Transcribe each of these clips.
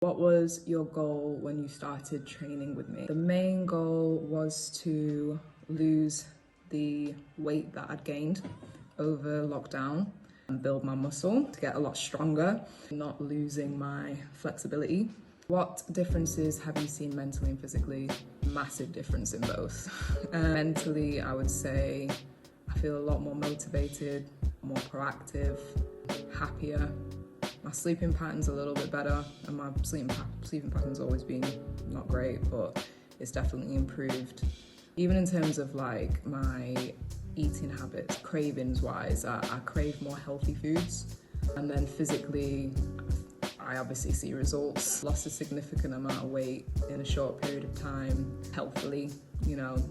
What was your goal when you started training with me? The main goal was to lose the weight that I'd gained over lockdown and build my muscle to get a lot stronger, not losing my flexibility. What differences have you seen mentally and physically? Massive difference in both. Mentally, I would say I feel a lot more motivated, more proactive, happier. My sleeping pattern's a little bit better, and my sleeping pattern's always been not great, but it's definitely improved. Even in terms of like my eating habits, cravings wise, I crave more healthy foods. And then physically, I obviously see results. Lost a significant amount of weight in a short period of time, healthily,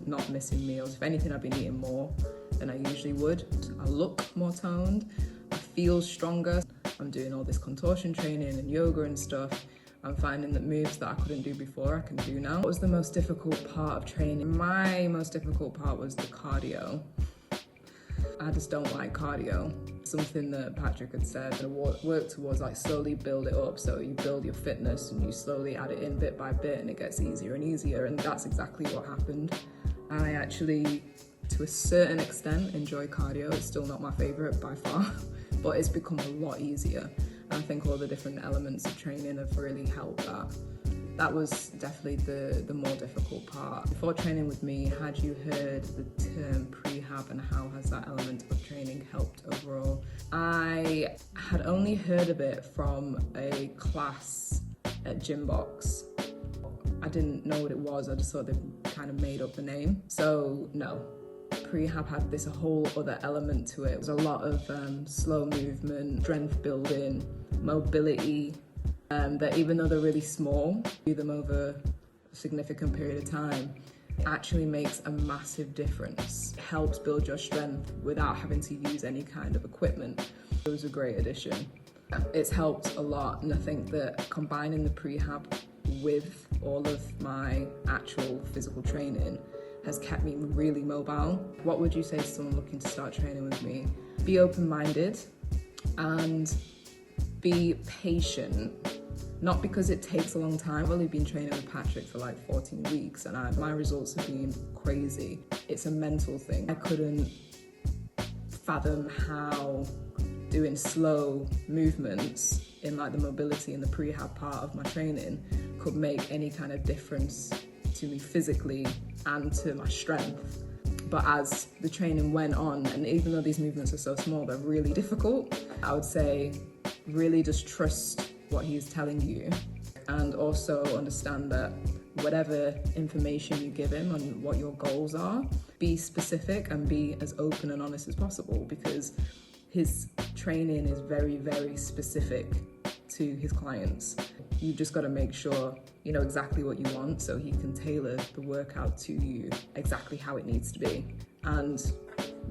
not missing meals. If anything, I've been eating more than I usually would. I look more toned, I feel stronger. I'm doing all this contortion training and yoga and stuff. I'm finding that moves that I couldn't do before, I can do now. What was the most difficult part of training? My most difficult part was the cardio. I just don't like cardio. Something that Patrick had said, and work towards like slowly build it up. So you build your fitness and you slowly add it in bit by bit, and it gets easier and easier. And that's exactly what happened. I actually, to a certain extent, enjoy cardio. It's still not my favorite by far, but it's become a lot easier. And I think all the different elements of training have really helped that. That was definitely the more difficult part. Before training with me, had you heard the term prehab, and how has that element of training helped overall? I had only heard of it from a class at Gymbox. I didn't know what it was, I just thought they kind of made up the name. So no, prehab had this whole other element to it. It was a lot of slow movement, strength building, mobility, that even though they're really small, do them over a significant period of time actually makes a massive difference. It helps build your strength without having to use any kind of equipment. It was a great addition. It's helped a lot, and I think that combining the prehab with all of my actual physical training has kept me really mobile. What would you say to someone looking to start training with me? Be open-minded and be patient. Not because it takes a long time. I've only been training with Patrick for like 14 weeks and my results have been crazy. It's a mental thing. I couldn't fathom how doing slow movements in like the mobility and the prehab part of my training could make any kind of difference to me physically and to my strength. But as the training went on, and even though these movements are so small, they're really difficult, I would say really just trust what he's telling you, and also understand that whatever information you give him on what your goals are, be specific and be as open and honest as possible, because his training is very, very specific to his clients. You've just got to make sure you know exactly what you want so he can tailor the workout to you exactly how it needs to be. And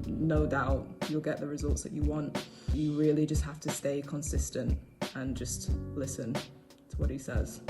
no doubt you'll get the results that you want. You really just have to stay consistent and just listen to what he says.